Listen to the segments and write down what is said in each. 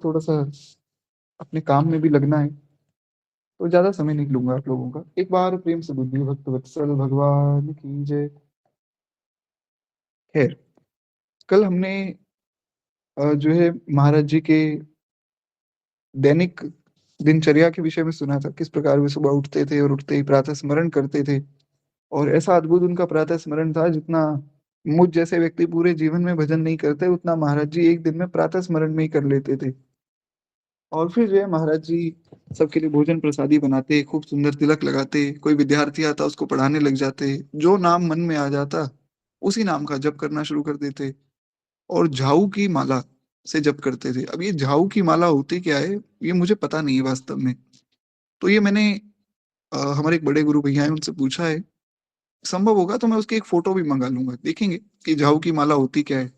थोड़ा-सा अपने काम में भी लगना है, तो ज़्यादा समय नहीं लूँगा आप लोगों का। एक बार प्रेम से बोलिए भक्तवत्सल भगवान की जय। खैर, कल हमने जो है महाराज जी के दैनिक दिनचर्या के विषय में सुना था, किस प्रकार वे सुबह उठते थे और उठते ही प्रातः स्मरण करते थे। और ऐसा अद्भुत उनका प्रातः स्मरण था, जितना मुझ जैसे व्यक्ति पूरे जीवन में भजन नहीं करते, उतना महाराज जी एक दिन में प्रातः स्मरण में ही कर लेते थे। और फिर जो है महाराज जी सबके लिए भोजन प्रसादी बनाते, खूब सुंदर तिलक लगाते, कोई विद्यार्थी आता उसको पढ़ाने लग जाते, जो नाम मन में आ जाता उसी नाम का जप करना शुरू कर देते और झाऊ की माला से जप करते थे। अब ये झाऊ की माला होती क्या है, ये मुझे पता नहीं है वास्तव में। तो ये मैंने हमारे एक बड़े गुरु भैया हैं उनसे पूछा है, संभव होगा तो मैं उसकी एक फोटो भी मंगा लूंगा, देखेंगे कि झाऊ की माला होती क्या है।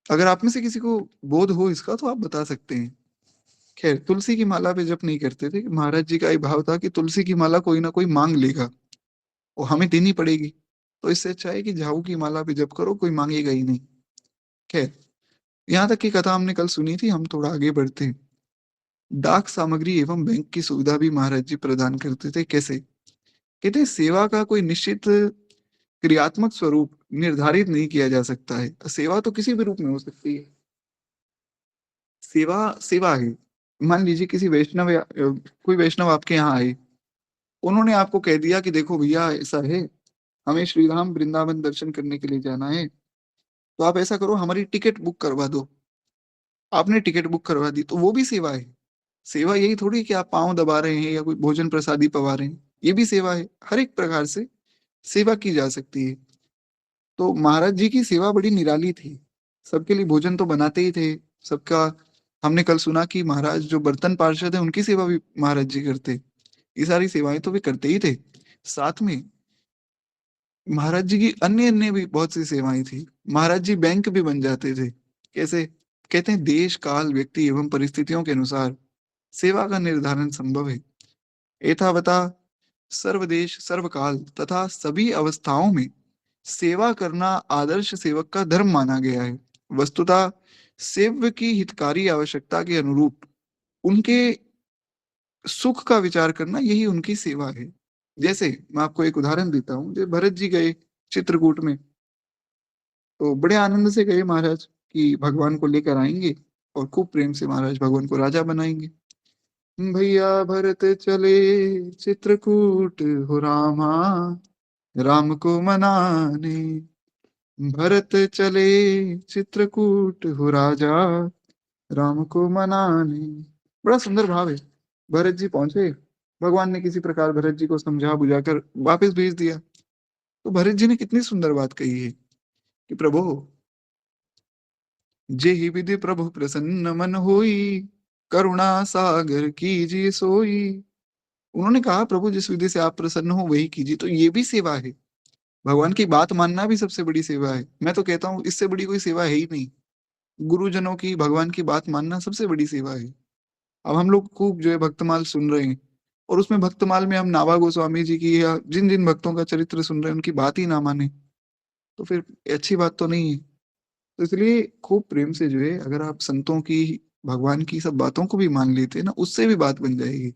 अगर आप में से किसी को बोध हो इसका तो आप बता सकते हैं। खैर, तुलसी की माला पे जप नहीं करते थे। महाराज जी का एक भाव था कि तुलसी की माला कोई ना कोई मांग लेगा और हमें देनी पड़ेगी, तो इससे अच्छा है कि झाऊ की माला पे जप करो, कोई मांगेगा ही नहीं। खैर, यहाँ तक की कथा हमने कल सुनी थी, हम थोड़ा आगे बढ़ते हैं। डाक सामग्री एवं बैंक की सुविधा भी महाराज जी प्रदान करते थे। कैसे? कहते हैं सेवा का कोई निश्चित क्रियात्मक स्वरूप निर्धारित नहीं किया जा सकता है। सेवा तो किसी भी रूप में हो सकती है। सेवा सेवा है। मान लीजिए किसी वैष्णव या कोई वैष्णव आपके यहाँ आए, उन्होंने आपको कह दिया कि देखो भैया ऐसा है, हमें श्री राम वृंदावन दर्शन करने के लिए जाना है, तो आप ऐसा करो हमारी टिकट बुक करवा दो। आपने टिकट बुक करवा दी, तो वो भी सेवा है। सेवा यही थोड़ी कि आप पाँव दबा रहे हैं या कोई भोजन प्रसादी पवा रहे हैं, ये भी सेवा है। हर एक प्रकार से सेवा की जा सकती है। तो महाराज जी की सेवा बड़ी निराली थी। सबके लिए भोजन तो बनाते ही थे, सबका। हमने कल सुना कि महाराज जो बर्तन पार्षद है उनकी सेवा भी महाराज जी करते। ये सारी सेवाएं तो वे करते ही थे। साथ में महाराज जी की अन्य अन्य भी बहुत सी सेवाएं थी। महाराज जी बैंक भी बन जाते थे। कैसे? कहते हैं देश काल व्यक्ति एवं परिस्थितियों के अनुसार सेवा का निर्धारण संभव है। एथावता सर्वदेश सर्वकाल तथा सभी अवस्थाओं में सेवा करना आदर्श सेवक का धर्म माना गया है। वस्तुतः सेव्य की हितकारी आवश्यकता के अनुरूप उनके सुख का विचार करना, यही उनकी सेवा है। जैसे मैं आपको एक उदाहरण देता हूँ, जब भरत जी गए चित्रकूट में, तो बड़े आनंद से गए महाराज कि भगवान को लेकर आएंगे और खूब प्रेम से महाराज भगवान को राजा बनाएंगे। भैया भरत चले चित्रकूट हो रामा, राम को मनाने। भरत चले चित्रकूट हो राजा, राम को मनाने। बड़ा सुंदर भाव है। भरत जी पहुंचे, भगवान ने किसी प्रकार भरत जी को समझा बुझाकर वापस भेज दिया। तो भरत जी ने कितनी सुंदर बात कही है कि प्रभु, जेहि विधि प्रभु प्रसन्न मन होई, करुणा सागर कीजिए सोई। उन्होंने कहा प्रभु जिस विधि से आप प्रसन्न हो वही कीजिए। तो ये भी सेवा है। भगवान की बात मानना भी सबसे बड़ी सेवा है। मैं तो कहता हूँ इससे बड़ी कोई सेवा है ही नहीं। गुरुजनों की भगवान की बात मानना सबसे बड़ी सेवा है। अब हम लोग खूब जो है भक्तमाल सुन रहे हैं, और उसमें भक्तमाल में हम नाभा गोस्वामी जी की या जिन जिन भक्तों का चरित्र सुन रहे हैं उनकी बात ही ना माने, तो फिर अच्छी बात तो नहीं है। तो इसलिए खूब प्रेम से जो है, अगर आप संतों की भगवान की सब बातों को भी मान लेते हैं ना, उससे भी बात बन जाएगी।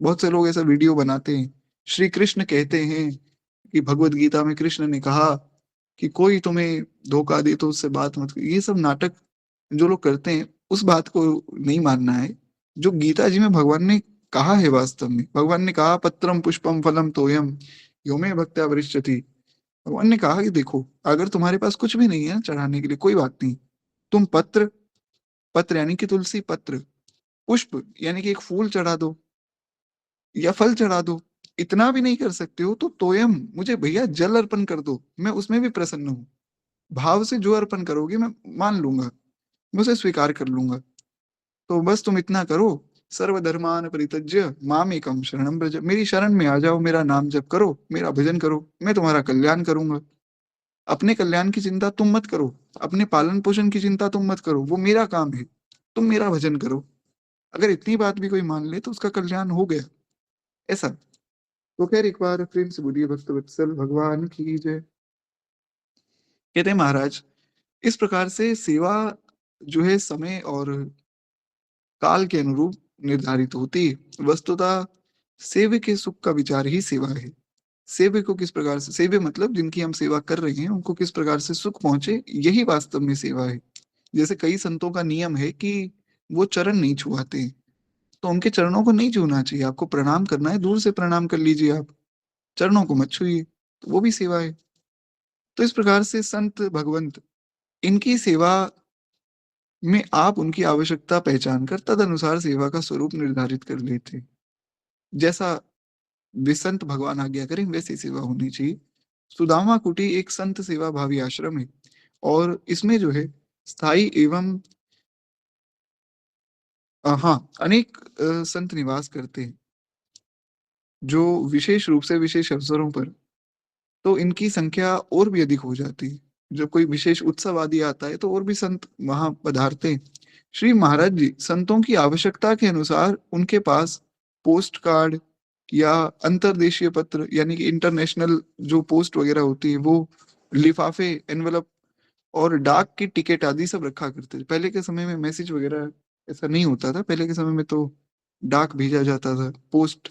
बहुत से लोग ऐसा वीडियो बनाते हैं, श्री कृष्ण कहते हैं कि भगवत गीता में कृष्ण ने कहा कि कोई तुम्हें धोखा दे तो उससे बात मत करो। ये सब नाटक जो लोग करते हैं, उस बात को नहीं मानना है जो गीता जी में भगवान ने कहा है। वास्तव में भगवान ने कहा पत्रम पुष्पम फलम तोयम यो मे भक्त्या वरिष्यति। भगवान ने कहा कि देखो, अगर तुम्हारे पास कुछ भी नहीं है ना चढ़ाने के लिए, कोई बात नहीं, तुम पत्र, पत्र यानी कि तुलसी पत्र, पुष्प यानी कि एक फूल चढ़ा दो या फल चढ़ा दो। इतना भी नहीं कर सकते हो तो तोयम, मुझे भैया जल अर्पण कर दो, मैं उसमें भी प्रसन्न हूँ। भाव से जो अर्पण करोगे मैं मान लूंगा, मैं उसे स्वीकार कर लूंगा। तो बस तुम इतना करो, सर्वधर्मान परित्यज्य माम एकम शरणम व्रज, मेरी शरण में आ जाओ, मेरा नाम जप करो, मेरा भजन करो, मैं तुम्हारा कल्याण करूंगा। अपने कल्याण की चिंता तुम मत करो, अपने पालन पोषण की चिंता तुम मत करो, वो मेरा काम है, तुम मेरा भजन करो। अगर इतनी बात भी कोई मान ले तो उसका कल्याण हो गया। ऐसा। तो खैर, एक बार प्रेम से बोलिए भक्तवत्सल भगवान की जय। कहते हैं महाराज, इस प्रकार से सेवा जो है समय और काल के अनुरूप निर्धारित होती है। वस्तुतः सेव्य के सुख का विचार ही सेवा है। सेव्य को किस प्रकार से, सेव्य मतलब जिनकी हम सेवा कर रहे हैं उनको किस प्रकार से सुख पहुंचे, यही वास्तव में सेवा है। जैसे कई संतों का नियम है कि वो चरण नहीं छुआते, तो उनके चरणों को नहीं छूना चाहिए। आपको प्रणाम करना है, दूर से प्रणाम कर लीजिए, आप चरणों को मत छुइए, तो वो भी सेवा है। तो इस प्रकार से संत भगवंत, इनकी सेवा में आप उनकी आवश्यकता पहचान कर तदनुसार सेवा का स्वरूप निर्धारित कर लेते हैं। जैसा वे संत भगवान आज्ञा करें वैसी सेवा होनी चाहिए। सुदामा कुटी एक संत सेवा भावी आश्रम है, और इसमें जो है स्थायी एवं हाँ, अनेक संत निवास करते हैं, जो विशेष रूप से विशेष अवसरों पर, तो इनकी संख्या और भी अधिक हो जाती है। जब कोई विशेष उत्सव आदि आता है तो और भी संत वहां पधारते हैं। श्री महाराज जी संतों की आवश्यकता के अनुसार उनके पास पोस्ट कार्ड या अंतर्देशीय पत्र, यानी कि इंटरनेशनल जो पोस्ट वगैरह होती है, वो लिफाफे, एनवलप और डाक की टिकट आदि सब रखा करते थे। पहले के समय में मैसेज वगैरह ऐसा नहीं होता था, पहले के समय में तो डाक भेजा जाता था, पोस्ट।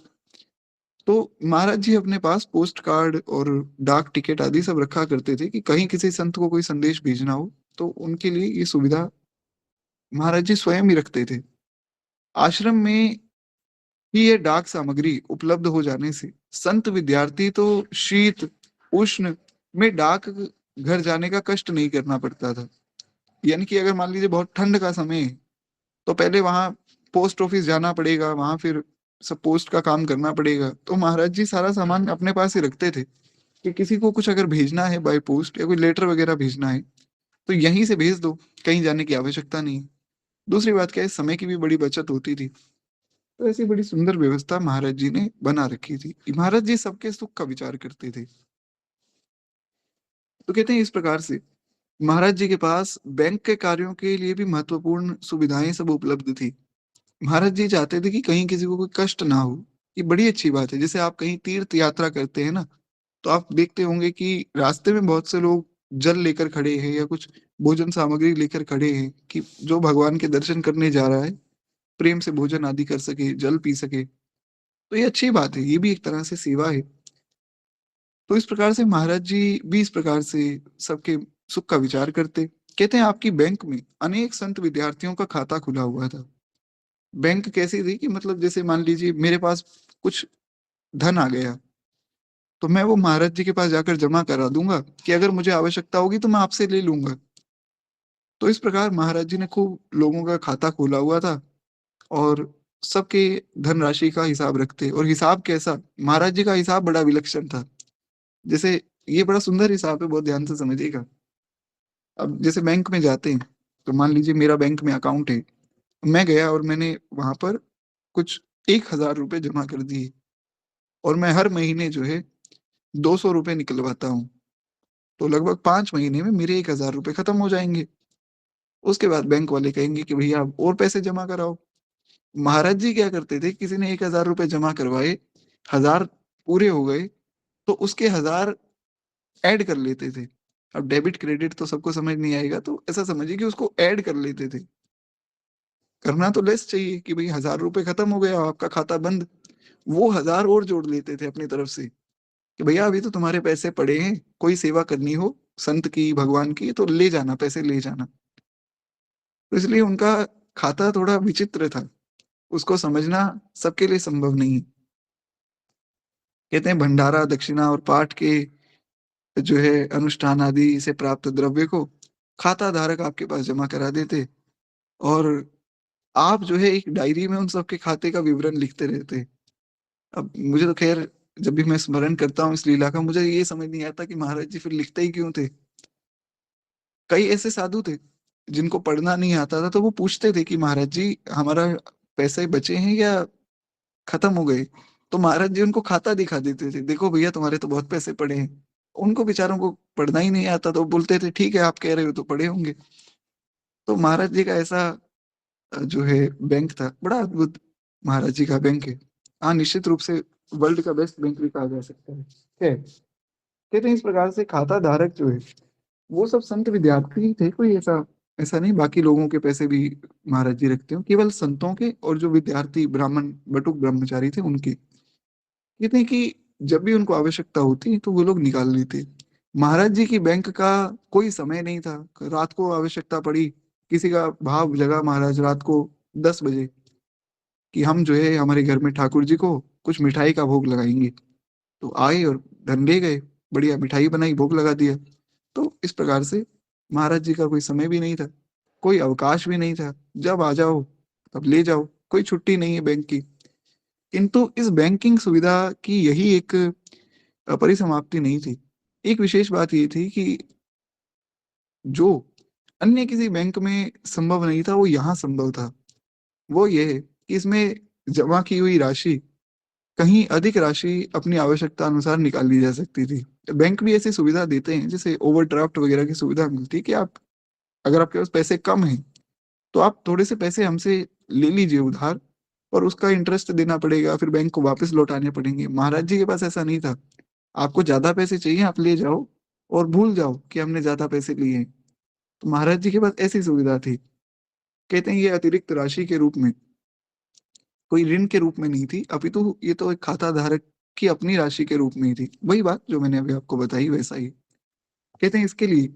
तो महाराज जी अपने पास पोस्ट कार्ड और डाक टिकट आदि सब रखा करते थे कि कहीं किसी संत को कोई संदेश भेजना हो तो उनके लिए ये सुविधा महाराज जी स्वयं ही रखते थे। आश्रम में ही ये डाक सामग्री उपलब्ध हो जाने से संत विद्यार्थी तो शीत उष्ण में डाक घर जाने का कष्ट नहीं करना पड़ता था। यानी कि अगर मान लीजिए बहुत ठंड का समय है, तो पहले वहां पोस्ट ऑफिस जाना पड़ेगा, वहां फिर सब पोस्ट का काम करना पड़ेगा। तो महाराज जी सारा सामान अपने पास ही रखते थे कि किसी को कुछ अगर भेजना है बाय पोस्ट या कोई लेटर वगैरह भेजना है तो यहीं से भेज दो, कहीं जाने की आवश्यकता नहीं है। दूसरी बात क्या है, समय की भी बड़ी बचत होती थी। तो ऐसी बड़ी सुंदर व्यवस्था महाराज जी ने बना रखी थी। महाराज जी सबके सुख का विचार करते थे। तो कहते हैं इस प्रकार से महाराज जी के पास बैंक के कार्यों के लिए भी महत्वपूर्ण सुविधाएं सब उपलब्ध थी। महाराज जी चाहते थे कि कहीं किसी को कोई कष्ट ना हो। ये बड़ी अच्छी बात है। जैसे आप कहीं तीर्थ यात्रा करते हैं ना, तो आप देखते होंगे कि रास्ते में बहुत से लोग जल लेकर खड़े हैं या कुछ भोजन सामग्री लेकर खड़े हैं कि जो भगवान के दर्शन करने जा रहा है प्रेम से भोजन आदि कर सके, जल पी सके। तो ये अच्छी बात है, ये भी एक तरह से सेवा है। तो इस प्रकार से महाराज जी भी इस प्रकार से सबके सुख का विचार करते। कहते हैं आपकी बैंक में अनेक संत विद्यार्थियों का खाता खुला हुआ था। बैंक कैसी थी कि मतलब जैसे मान लीजिए मेरे पास कुछ धन आ गया, तो मैं वो महाराज जी के पास जाकर जमा करा दूंगा कि अगर मुझे आवश्यकता होगी तो मैं आपसे ले लूंगा। तो इस प्रकार महाराज जी ने खूब लोगों का खाता खोला हुआ था, और सबके धनराशि का हिसाब रखते। और हिसाब कैसा, महाराज जी का हिसाब बड़ा विलक्षण था। जैसे ये बड़ा सुंदर हिसाब है, बहुत ध्यान से समझिएगा। अब जैसे बैंक में जाते हैं, तो मान लीजिए मेरा बैंक में अकाउंट है, मैं गया और मैंने वहां पर कुछ 1,000 रुपए जमा कर दिए, और मैं हर महीने जो है 200 रुपए निकलवाता हूँ, तो लगभग 5 महीने में मेरे 1,000 रुपए खत्म हो जाएंगे। उसके बाद बैंक वाले कहेंगे कि भैया आप और पैसे जमा कराओ। महाराज जी क्या करते थे, किसी ने 1,000 रुपए जमा करवाए, 1,000 पूरे हो गए, तो उसके 1,000 ऐड कर लेते थे। अब डेबिट क्रेडिट तो सबको समझ नहीं आएगा, तो ऐसा समझिए कि उसको ऐड कर लेते थे। करना तो लेस चाहिए कि भाई 1,000 रुपए खत्म हो गया, आपका खाता बंद। वो 1,000 और जोड़ लेते थे अपनी तरफ से कि भैया अभी तो तुम्हारे पैसे पड़े हैं, कोई सेवा करनी हो संत की भगवान की तो ले जाना, पैसे ले जाना। तो इसलिए उनका खाता थोड़ा विचित्र था, उसको समझना सबके लिए संभव नहीं है। कहते हैं भंडारा दक्षिणा और पाठ के जो है अनुष्ठान आदि से प्राप्त द्रव्य को खाता धारक आपके पास जमा करा देते, और आप जो है एक डायरी में उन सबके खाते का विवरण लिखते रहते। अब मुझे तो खैर, जब भी मैं स्मरण करता हूँ इस लीला का, मुझे ये समझ नहीं आता कि महाराज जी फिर लिखते ही क्यों थे। कई ऐसे साधु थे जिनको पढ़ना नहीं आता था, तो वो पूछते थे कि महाराज जी हमारा पैसे बचे हैं या खत्म हो गए। तो महाराज जी उनको खाता दिखा देते थे, देखो भैया तुम्हारे तो बहुत पैसे पड़े हैं। उनको बेचारों को पढ़ना ही नहीं आता, तो बोलते थे ठीक है आप कह रहे हो तो पड़े होंगे। तो महाराज जी का ऐसा जो है बैंक था, बड़ा अद्भुत महाराज जी का बैंक है। हाँ, निश्चित रूप से वर्ल्ड का बेस्ट बैंक भी कहा जा सकता है। कहते हैं इस प्रकार से खाता धारक जो है वो सब संत विद्यार्थी थे, कोई ऐसा ऐसा नहीं बाकी लोगों के पैसे भी महाराज जी रखते हो, केवल संतों के और जो विद्यार्थी ब्राह्मण बटुक ब्रह्मचारी थे उनके। कहते हैं कि जब भी उनको आवश्यकता होती तो वो लोग निकाल लेते। महाराज जी की बैंक का कोई समय नहीं था। रात को आवश्यकता पड़ी, किसी का भाव जगा महाराज रात को 10 बजे कि हम जो है हमारे घर में ठाकुर जी को कुछ मिठाई का भोग लगाएंगे, तो आए और धन ले गए, बढ़िया मिठाई बनाई भोग लगा दिया। तो इस प्रकार से महाराज जी का कोई समय भी नहीं था, कोई अवकाश भी नहीं था, जब आ जाओ तब ले जाओ, कोई छुट्टी नहीं है बैंक की। किंतु इस बैंकिंग सुविधा की यही एक परिसमाप्ति नहीं थी। एक विशेष बात ये थी कि जो अन्य किसी बैंक में संभव नहीं था वो यहाँ संभव था। वो ये है कि इसमें जमा की हुई राशि कहीं अधिक राशि अपनी आवश्यकता अनुसार निकाल ली जा सकती थी। बैंक भी ऐसी सुविधा देते हैं, जैसे ओवरड्राफ्ट वगैरह की सुविधा मिलती है कि आप अगर आपके पास पैसे कम हैं तो आप थोड़े से पैसे हमसे ले लीजिए उधार, और उसका इंटरेस्ट देना पड़ेगा, फिर बैंक को वापस लौटाने पड़ेंगे। महाराज जी के पास ऐसा नहीं था। आपको ज्यादा पैसे चाहिए आप ले जाओ और भूल जाओ कि हमने ज्यादा पैसे लिए हैं। तो महाराज जी के पास ऐसी सुविधा थी। कहते हैं ये अतिरिक्त राशि के रूप में, कोई ऋण के रूप में नहीं थी, अपितु ये तो एक खाता धारक की अपनी राशि के रूप में ही थी। वही बात जो मैंने अभी आपको बताई वैसा ही। कहते हैं इसके लिए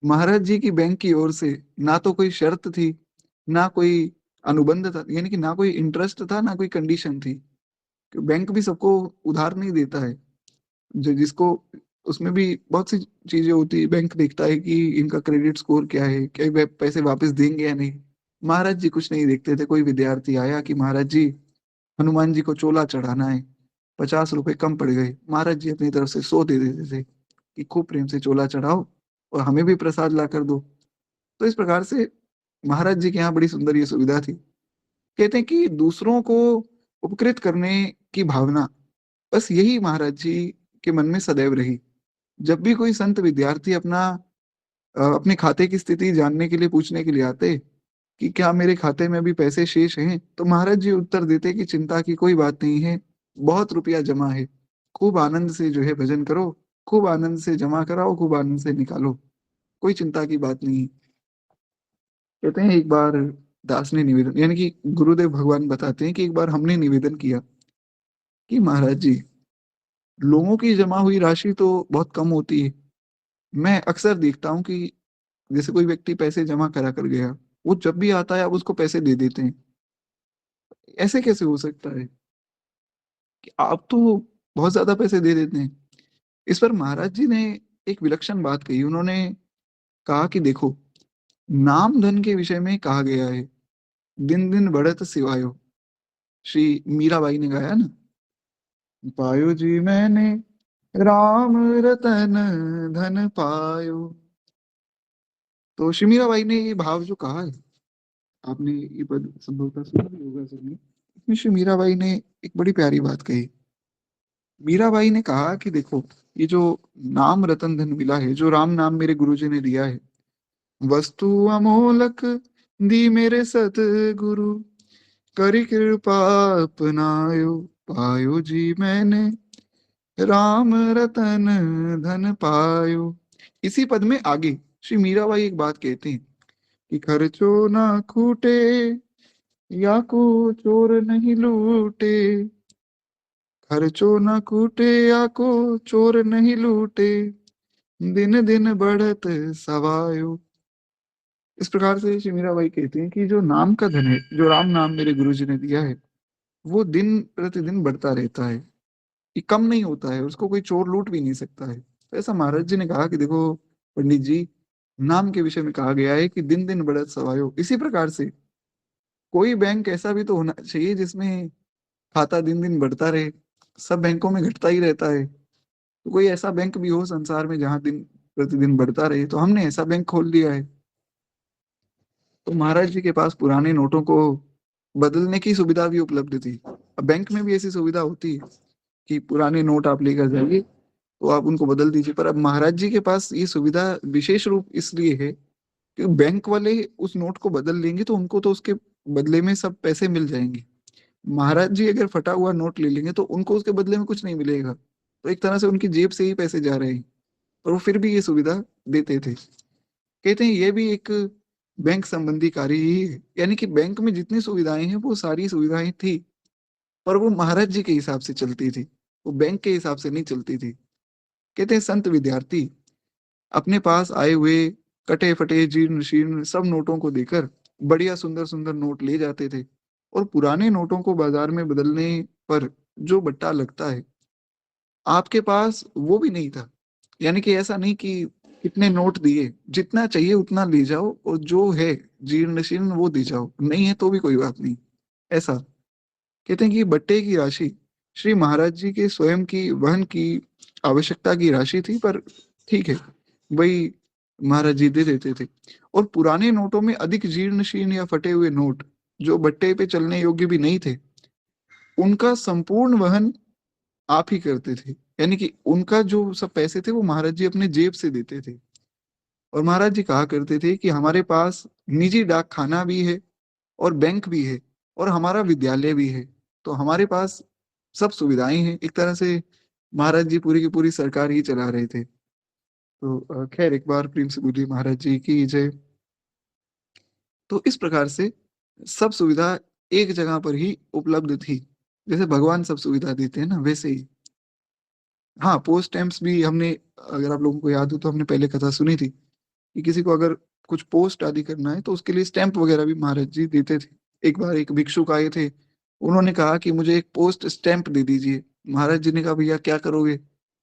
महाराज जी की बैंक की ओर से ना तो कोई शर्त थी, ना कोई अनुबंध था, यानी कि ना कोई इंटरेस्ट था ना कोई कंडीशन थी। कि बैंक भी सबको उधार नहीं देता है, जो जिसको उसमें भी बहुत सी चीजें होती है। बैंक देखता है कि इनका क्रेडिट स्कोर क्या है, क्या ये पैसे वापस देंगे या नहीं। महाराज जी कुछ नहीं देखते थे। कोई विद्यार्थी आया कि महाराज जी हनुमान जी को चोला चढ़ाना है, 50 रुपए कम पड़ गए, महाराज जी अपनी तरफ से 100 दे देते थे कि खूब प्रेम से चोला चढ़ाओ और हमें भी प्रसाद ला कर दो। तो इस प्रकार से महाराज जी के यहाँ बड़ी सुंदर ये सुविधा थी। कहते हैं कि दूसरों को उपकृत करने की भावना, बस यही महाराज जी के मन में सदैव रही। जब भी कोई संत विद्यार्थी अपने खाते की स्थिति जानने के लिए पूछने के लिए आते कि क्या मेरे खाते में भी पैसे शेष हैं, तो महाराज जी उत्तर देते कि चिंता की कोई बात नहीं है, बहुत रुपया जमा है, खूब आनंद से जो है भजन करो, खूब आनंद से जमा कराओ, खूब आनंद से निकालो, कोई चिंता की बात नहीं। कहते हैं एक बार दास ने निवेदन, यानी कि गुरुदेव भगवान बताते हैं कि एक बार हमने निवेदन किया कि महाराज जी लोगों की जमा हुई राशि तो बहुत कम होती है। मैं अक्सर देखता हूँ कि जैसे कोई व्यक्ति पैसे जमा करा कर गया, वो जब भी आता है आप उसको पैसे दे देते हैं। ऐसे कैसे हो सकता है कि आप तो बहुत ज्यादा पैसे दे देते हैं। इस पर महाराज जी ने एक विलक्षण बात कही। उन्होंने कहा कि देखो, नाम धन के विषय में कहा गया है, दिन दिन बढ़त सिवायो। श्री मीराबाई ने गाया ना, पायो जी मैंने राम रतन धन पायो। तो श्री मीराबाई ने ये भाव जो कहा है, आपने ये पद संभवतः सुना भी होगा सबने। इसमें श्री मीराबाई ने एक बड़ी प्यारी बात कही। मीराबाई ने कहा कि देखो, ये जो नाम रतन धन मिला है, जो राम नाम मेरे गुरुजी ने दिया है, वस्तु अमोलक दी मेरे सतगुरु, करी कृपा अपनायो, पायो जी मैंने राम रतन धन पायो। इसी पद में आगे श्री मीराबाई एक बात कहते हैं कि खर्चो ना खूटे, या को चोर नहीं लूटे, खर्चो न कूटे या को चोर नहीं लूटे, दिन दिन बढ़त सवायो। इस प्रकार से श्री मीराबाई कहते हैं कि जो नाम का धन है, जो राम नाम मेरे गुरु जी ने दिया है, वो दिन प्रतिदिन बढ़ता रहता है, ये कम नहीं होता है, उसको कोई चोर लूट भी नहीं सकता है। तो ऐसा महाराज जी ने कहा कि देखो पंडित जी, नाम के विषय में कहा गया है कि दिन दिन बढ़त सवायो। इसी प्रकार से कोई बैंक ऐसा भी तो होना चाहिए जिसमें खाता दिन दिन बढ़ता रहे। सब बैंकों में घटता ही रहता है। तो कोई ऐसा बैंक भी हो संसार में जहां दिन प्रतिदिन बढ़ता रहे, तो हमने ऐसा बैंक खोल दिया है। तो महाराज जी के पास पुराने नोटों को बदलने की सुविधा भी उपलब्ध थी। अब बैंक में भी ऐसी सुविधा होती है कि पुराने नोट आप लेकर जाइए तो आप उनको बदल दीजिए, पर अब महाराज जी के पास ये सुविधा विशेष रूप इसलिए है कि बैंक वाले उस नोट को बदल लेंगे तो उनको तो उसके बदले में सब पैसे मिल जाएंगे। महाराज जी अगर फटा हुआ नोट ले लेंगे तो उनको उसके बदले में कुछ नहीं मिलेगा। तो एक तरह से उनकी जेब से ही पैसे जा रहे हैं, और वो फिर भी ये सुविधा देते थे। कहते हैं ये भी एक बैंक संबंधी कार्य ही है। यानी कि बैंक में जितनी सुविधाएं हैं वो सारी सुविधाएं थी, पर वो महाराज जी के हिसाब से चलती थी, वो बैंक के हिसाब से नहीं चलती थी। कहते हैं संत विद्यार्थी अपने पास आए हुए कटे फटे जीर्ण शीर्ण सब नोटों को देकर बढ़िया सुंदर सुंदर नोट ले जाते थे, और पुराने नोटों को बाजार में बदलने पर जो बट्टा लगता है, आपके पास वो भी नहीं था। यानी कि ऐसा नहीं कि कितने नोट दिए, जितना चाहिए उतना ले जाओ, और जो है जीर्ण शीर्ण वो दे जाओ, नहीं है तो भी कोई बात नहीं, ऐसा। कहते हैं कि बट्टे की राशि श्री महाराज जी के स्वयं की वहन की आवश्यकता की राशि थी, पर ठीक है, वही महाराज जी दे देते थे। और पुराने नोटों में अधिक जीर्ण शीर्ण या फटे हुए नोट, जो बट्टे पे चलने योग्य भी नहीं थे, उनका संपूर्ण वहन आप ही करते थे। यानी कि उनका जो सब पैसे थे वो महाराज जी अपने जेब से देते थे। और महाराज जी कहा करते थे कि हमारे पास निजी डाक खाना भी है, और बैंक भी है, और हमारा विद्यालय भी है, तो हमारे पास सब सुविधाएं हैं। एक तरह से महाराज जी पूरी की पूरी सरकार ही चला रहे थे। तो खैर, एक बार प्रेम से बोलिए महाराज जी की जय। तो इस प्रकार से सब सुविधा एक जगह पर ही उपलब्ध थी। जैसे भगवान सब सुविधा देते हैं ना, वैसे ही। हाँ, पोस्ट स्टैम्प्स भी हमने, अगर आप लोगों को याद हो तो हमने पहले कथा सुनी थी कि किसी को अगर कुछ पोस्ट आदि करना है तो उसके लिए स्टैंप वगैरह भी महाराज जी देते थे। एक बार एक भिक्षुक आए थे, उन्होंने कहा कि मुझे एक पोस्ट स्टैंप दे दीजिए। महाराज जी ने कहा भैया क्या करोगे?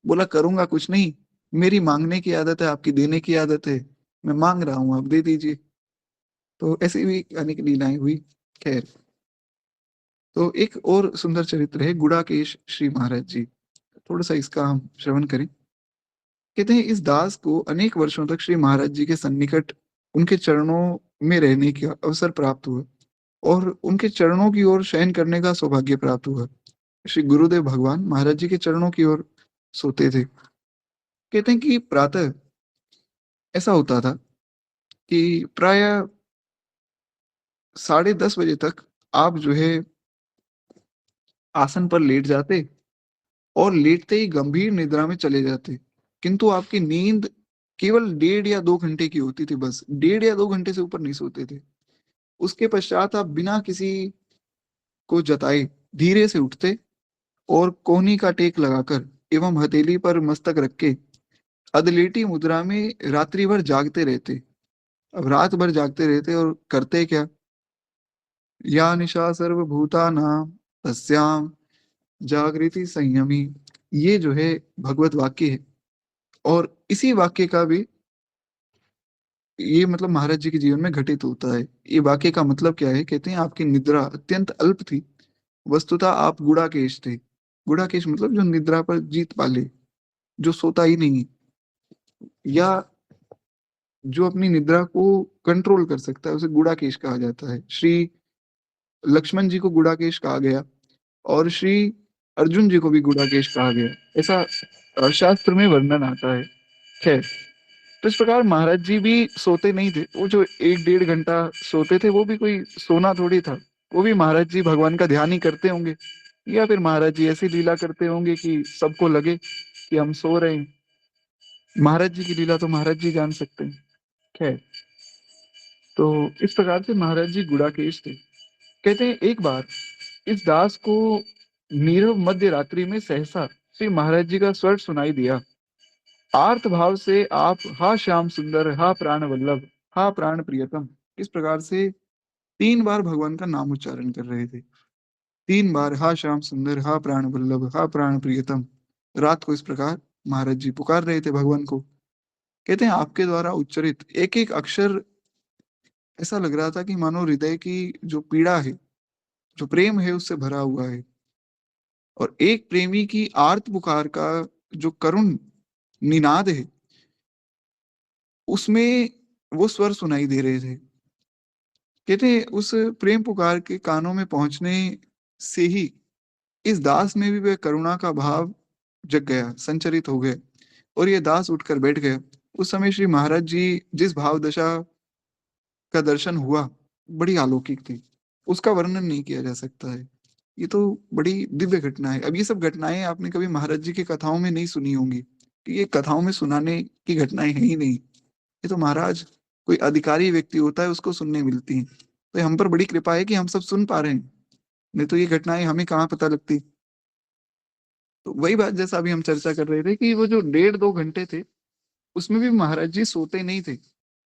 बोला करूंगा कुछ नहीं, मेरी मांगने की आदत है, आपकी देने की आदत है, मैं मांग रहा हूँ, आप दे दीजिए। तो ऐसी भी अनेक लीलाएं हुई। खैर, तो एक और सुंदर चरित्र है गुड़ाकेश श्री महाराज जी। थोड़ा सा इसका हम श्रवण करें। कहते हैं इस दास को अनेक वर्षों तक श्री महाराज जी के सन्निकट उनके चरणों में रहने का अवसर प्राप्त हुआ, और उनके चरणों की ओर शयन करने का सौभाग्य प्राप्त हुआ। श्री गुरुदेव भगवान महाराज जी के चरणों की ओर सोते थे। कहते हैं कि प्रातः ऐसा होता था कि प्राय 10:30 बजे तक आप जो है आसन पर लेट जाते, और लेटते ही गंभीर निद्रा में चले जाते। किंतु आपकी नींद केवल 1.5 या 2 घंटे की होती थी, बस 1.5 या 2 घंटे से ऊपर नहीं सोते थे। उसके पश्चात आप बिना किसी को जताए धीरे से उठते, और कोहनी का टेक लगाकर एवं हथेली पर मस्तक रख के अधलेटी मुद्रा में रात्रि भर जागते रहते। अब रात भर जागते रहते और करते क्या? या निशा सर्वभूतानां तस्याम जागृति संयमी। ये जो है भगवत वाक्य है, और इसी वाक्य का भी ये मतलब महाराज जी के जीवन में घटित होता है। ये वाक्य का मतलब क्या है? कहते हैं आपकी निद्रा अत्यंत अल्प थी, वस्तुतः आप गुड़ाकेश थे। गुड़ाकेश मतलब जो निद्रा पर जीत पाले, जो सोता ही नहीं, या जो अपनी निद्रा को कंट्रोल कर सकता है, उसे गुड़ाकेश कहा जाता है। श्री लक्ष्मण जी को गुड़ाकेश कहा गया, और श्री अर्जुन जी को भी गुड़ाकेश कहा गया, ऐसा शास्त्र में वर्णन आता है। खैर, तो इस प्रकार महाराज जी भी सोते नहीं थे। वो जो 1-1.5 घंटा सोते थे, वो भी कोई सोना थोड़ी था। वो भी महाराज जी भगवान का ध्यान ही करते होंगे, या फिर महाराज जी ऐसी लीला करते होंगे कि सबको लगे कि हम सो रहे हैं। महाराज जी की लीला तो महाराज जी जान सकते हैं। खैर, तो इस प्रकार से महाराज जी गुड़ाकेश थे। कहते हैं एक बार इस दास को नीरव मध्य रात्रि में सहसा श्री महाराज जी का स्वर सुनाई दिया। आर्त भाव से आप हा श्याम सुंदर, हा प्राण वल्लभ, हा प्राण प्रियतम, इस प्रकार से 3 बार भगवान का नाम उच्चारण कर रहे थे। 3 बार हा श्याम सुंदर, हा प्राण वल्लभ, हा प्राण प्रियतम। रात को इस प्रकार महाराज जी पुकार रहे थे भगवान को। कहते हैं आपके द्वारा उच्चरित एक एक अक्षर ऐसा लग रहा था कि मानो हृदय की जो पीड़ा है, जो प्रेम है, उससे भरा हुआ है। और एक प्रेमी की आर्त पुकार का जो करुण निनाद है, उसमें वो स्वर सुनाई दे रहे थे। कहते हैं उस प्रेम पुकार के कानों में पहुंचने से ही इस दास में भी वह करुणा का भाव जग गया, संचरित हो गया, और ये दास उठकर बैठ गया। उस समय श्री महाराज जी जिस भाव दशा का दर्शन हुआ, बड़ी अलौकिक थी। उसका वर्णन नहीं किया जा सकता है। ये तो बड़ी दिव्य घटना है। अब ये सब घटनाएं आपने कभी महाराज जी की कथाओं में नहीं सुनी होंगी, कि ये कथाओं में सुनाने की घटनाएं है ही नहीं। ये तो महाराज कोई अधिकारी व्यक्ति होता है उसको सुनने मिलती हैं। तो हम पर बड़ी कृपा है कि हम सब सुन पा रहे हैं, नहीं तो ये घटनाएं हमें कहाँ पता लगती। तो वही बात जैसा अभी हम चर्चा कर रहे थे कि वो जो 1.5-2 घंटे थे, उसमें भी महाराज जी सोते नहीं थे।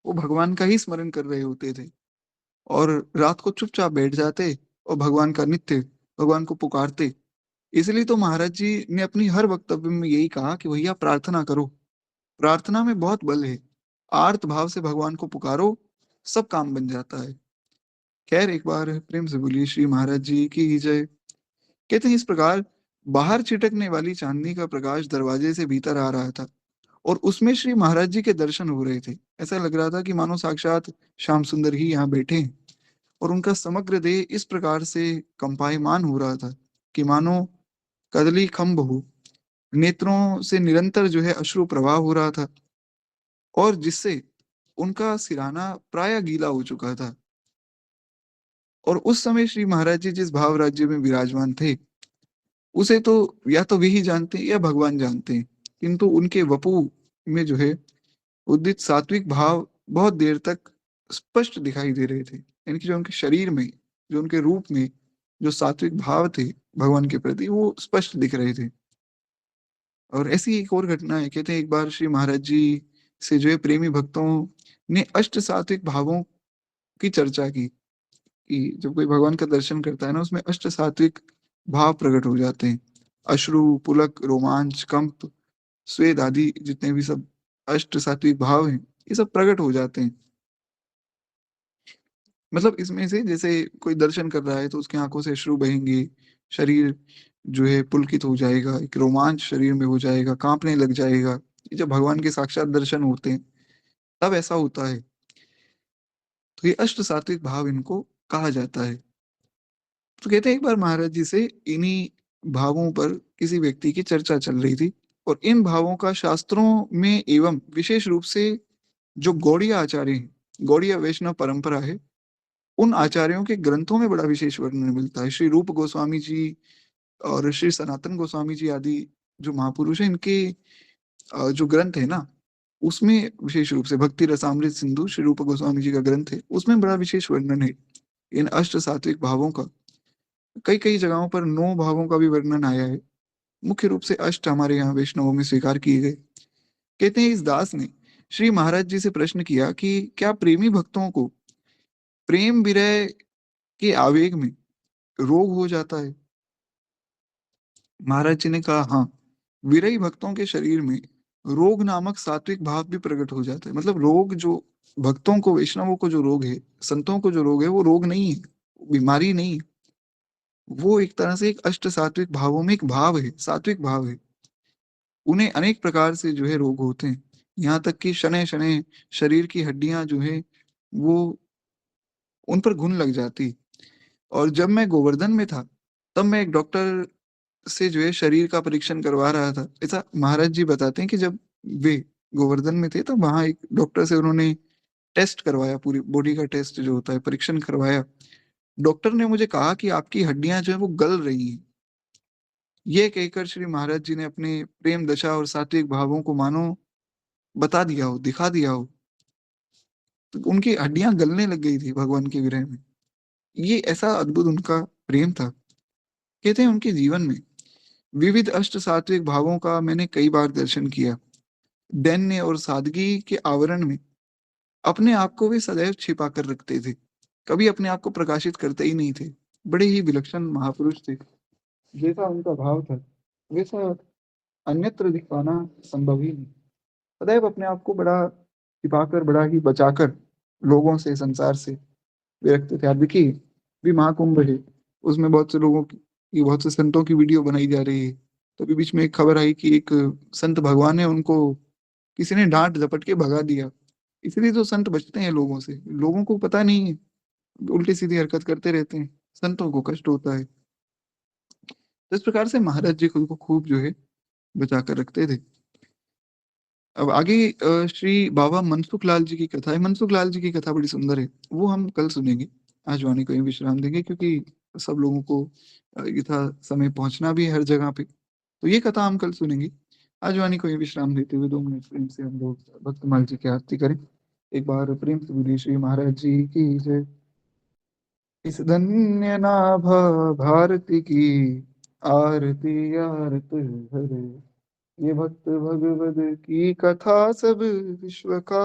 वो भगवान का ही स्मरण कर रहे होते थे और रात को चुपचाप बैठ जाते और भगवान का नित्य, भगवान को पुकारते। इसलिए तो महाराज जी ने अपनी हर वक्तव्य में यही कहा कि भैया प्रार्थना करो, प्रार्थना में बहुत बल है, आर्त भाव से भगवान को पुकारो, सब काम बन जाता है। खैर एक बार प्रेम से बोलिए श्री महाराज जी की जय। कहते हैं इस प्रकार बाहर छिटकने वाली चांदनी का प्रकाश दरवाजे से भीतर आ रहा था और उसमें श्री महाराज जी के दर्शन हो रहे थे। ऐसा लग रहा था कि मानो साक्षात श्याम सुंदर ही यहाँ बैठे हैं और उनका समग्र देह इस प्रकार से कंपायमान हो रहा था कि मानो कदली खम्भ हो, नेत्रों से निरंतर जो है अश्रु प्रवाह हो रहा था और जिससे उनका सिराना प्राय गीला हो चुका था। और उस समय श्री महाराज जी जिस भाव राज्य में विराजमान थे, उसे तो या तो वे ही जानते हैं या भगवान जानते हैं, किंतु उनके वपु में जो है उदित सात्विक भाव बहुत देर तक स्पष्ट दिखाई दे रहे थे। यानी कि जो उनके शरीर में, जो उनके रूप में जो सात्विक भाव थे भगवान के प्रति, वो स्पष्ट दिख रहे थे। और ऐसी एक और घटना है, कहते हैं एक बार श्री महाराज जी से जो है प्रेमी भक्तों ने अष्ट सात्विक भावों की चर्चा की कि जब कोई भगवान का दर्शन करता है ना, उसमें अष्ट सात्विक भाव प्रकट हो जाते हैं। अश्रु, पुलक, रोमांच, कंप, स्वेद आदि जितने भी सब अष्ट सात्विक भाव हैं, ये सब प्रकट हो जाते हैं। मतलब इसमें से जैसे कोई दर्शन कर रहा है तो उसकी आंखों से अश्रु बहेंगे, शरीर जो है पुलकित हो जाएगा, एक रोमांच शरीर में हो जाएगा, कांपने लग जाएगा। ये जब भगवान के साक्षात दर्शन होते हैं तब ऐसा होता है। तो ये अष्ट सात्विक भाव इनको कहा जाता है। तो कहते हैं एक बार महाराज जी से इन्हीं भावों पर किसी व्यक्ति की चर्चा चल रही थी और इन भावों का शास्त्रों में एवं विशेष रूप से जो गौड़ीय आचार्य हैं, गौड़ीय वैष्णव परंपरा है, उन आचार्यों के ग्रंथों में बड़ा विशेष वर्णन मिलता है। श्री रूप गोस्वामी जी और श्री सनातन गोस्वामी जी आदि जो महापुरुष हैं, इनके जो ग्रंथ है ना, उसमें विशेष रूप से भक्ति रसामृत सिंधु श्री रूप गोस्वामी जी का ग्रंथ है, उसमें बड़ा विशेष वर्णन है इन अष्ट सात्विक भावों का। कई कई जगहों पर 9 भावों का भी वर्णन आया है। मुख्य रूप से अष्ट हमारे यहाँ वैष्णवों में स्वीकार किए गए। कहते हैं इस दास ने श्री महाराज जी से प्रश्न किया कि क्या प्रेमी भक्तों को प्रेम विरह के आवेग में रोग हो जाता है? महाराज जी ने कहा हाँ, विरही भक्तों के शरीर में रोग नामक सात्विक भाव भी प्रकट हो जाता है। मतलब रोग जो भक्तों को, वैष्णवों को जो रोग है, संतों को जो रोग है, वो रोग नहीं है, बीमारी नहीं है। वो एक तरह से एक अष्ट सात्विक भावों में एक भाव है, सात्विक भाव है। उन्हें अनेक प्रकार से जो है रोग होते हैं, यहाँ तक कि शनै शनै शरीर की हड्डियां जो है वो उन पर घुन लग जाती। और जब मैं गोवर्धन में था तब मैं एक डॉक्टर से जो है शरीर का परीक्षण करवा रहा था। ऐसा महाराज जी बताते हैं कि जब वे गोवर्धन में थे तो वहां एक डॉक्टर से उन्होंने टेस्ट करवाया, पूरी बॉडी का टेस्ट जो होता है, परीक्षण करवाया। डॉक्टर ने मुझे कहा कि आपकी हड्डियां जो है वो गल रही हैं। ये कहकर श्री महाराज जी ने अपने प्रेम दशा और सात्विक भावों को मानो बता दिया हो, दिखा दिया हो। तो उनकी हड्डियां गलने लग गई थी भगवान के विरह में। ये ऐसा अद्भुत उनका प्रेम था। कहते हैं उनके जीवन में विविध अष्ट सात्विक भावों का मैंने कई बार दर्शन किया। दैन्य और सादगी के आवरण में अपने आप को वे सदैव छिपा कर रखते थे, कभी अपने आप को प्रकाशित करते ही नहीं थे। बड़े ही विलक्षण महापुरुष थे। जैसा उनका भाव था वैसा अन्यत्र दिखाना संभव ही नहीं। सदैव अपने आप को बड़ा छिपाकर, बड़ा ही बचाकर लोगों से, संसार से वे रखते थे। आप देखिए भी महाकुंभ है, उसमें बहुत से लोगों की, बहुत से संतों की वीडियो बनाई जा रही है। तो अभी बीच में एक खबर आई कि एक संत भगवान है, उनको किसी ने डांट झपट के भगा दिया। इसलिए तो संत बचते हैं लोगों से, लोगों को पता नहीं है, उल्टी सीधी हरकत करते रहते हैं, संतों को कष्ट होता है। तो इस प्रकार से महाराज जी खुद को खूब जो है बचा कर रखते थे। अब आगे श्री बाबा मनसुख लाल जी की कथा है। मनसुख लाल जी की कथा बड़ी सुंदर है, वो हम कल सुनेंगे। आज वाणी को ही विश्राम देंगे क्योंकि सब लोगों को यथा समय पहुंचना भी है हर जगह पे। तो ये कथा हम कल सुनेंगे। आज वाणी को ही विश्राम देते हुए 2 मिनट प्रेम से हम लोग भक्तमाल जी की आरती करें। एक बार प्रेम से बोलिए श्री महाराज जी की जय। इस धन्य नाभा भारती की आरती आरत हरे। ये भक्त भगवद की कथा सब विश्व का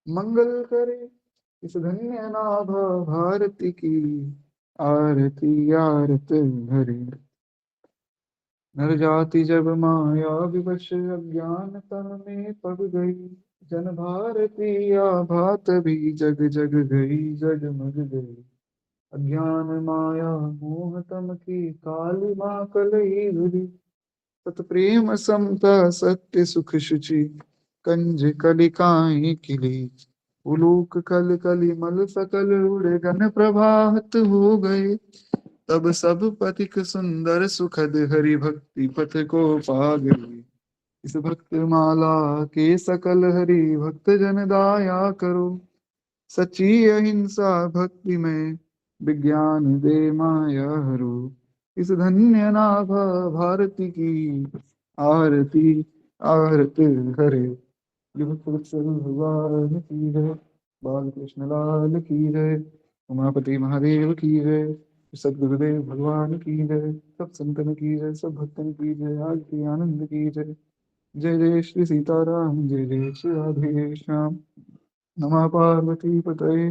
मंगल करे। इस धन्य नाभा भारती की आरती आरत हरे। नर जाति जब माया विवश अज्ञानता में पड़ गई। जन भारती आभा तभी जग जग गई जगमग गई। अज्ञान माया मोह तम की काली माँ कलई धुरी। सत प्रेम समता सत्य सुख शुचि कंज कलिकाई किली। उलूक कल कली मल सकल उड़े गन प्रभात हो गए। तब सब पथिक सुंदर सुखद हरि भक्ति पथ को पा गए। इस भक्त माला के सकल हरि भक्त जन दाया करो। सच्ची अहिंसा भक्ति में विज्ञान दे माया हरो। इस धन्य नाभ भारती की आरती आरत हरे। विभक्त वत्सल भगवान की जय। बाल कृष्ण लाल की जय। उमापति महादेव की जय। सदगुरुदेव भगवान की जय। सब संतन की जय, सब भक्तन की जय, आज की आनंद की जय। जय जय श्री सीताराम, जय जय श्री राधे श्याम। नमः पार्वती पतये,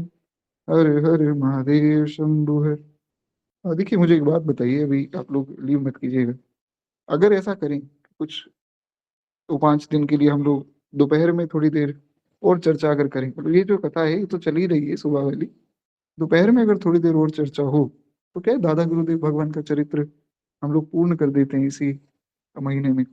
हर हर महादेव शंभु हर। देखिए मुझे एक बात बताइए, अभी आप लोग लीव मत कीजिएगा। अगर ऐसा करें कुछ तो 5 दिन के लिए हम लोग दोपहर में थोड़ी देर और चर्चा अगर करें, मतलब ये जो कथा है ये तो चल ही रही है सुबह वाली। दोपहर में अगर थोड़ी देर और चर्चा हो तो क्या है, दादा गुरुदेव भगवान का चरित्र हम लोग पूर्ण कर देते हैं इसी महीने में।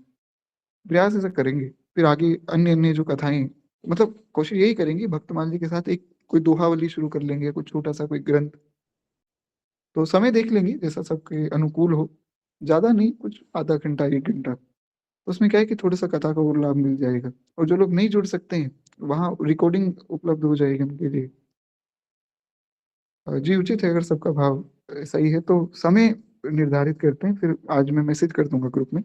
प्रयास ऐसा करेंगे, फिर आगे अन्य अन्य जो कथाएं, मतलब कोशिश यही करेंगे भक्तमाल जी के साथ एक कोई दोहावली शुरू कर लेंगे, कुछ छोटा सा कोई ग्रंथ। तो समय देख लेंगे जैसा सबके अनुकूल हो। ज्यादा नहीं, कुछ आधा घंटा 1 घंटा। उसमें क्या है कि थोड़ा सा कथा का और लाभ मिल जाएगा। और जो लोग नहीं जुड़ सकते हैं वहाँ रिकॉर्डिंग उपलब्ध हो जाएगी उनके लिए। जी उचित है, अगर सबका भाव सही है तो समय निर्धारित करते हैं, फिर आज मैं मैसेज कर दूंगा ग्रुप में।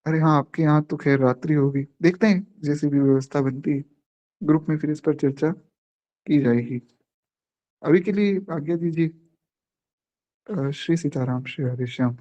अरे हाँ, आपके यहाँ तो खैर रात्रि होगी, देखते हैं जैसी भी व्यवस्था बनती है ग्रुप में फिर इस पर चर्चा की जाएगी। अभी के लिए आज्ञा दीजिए। श्री सीताराम, श्री हरि श्याम।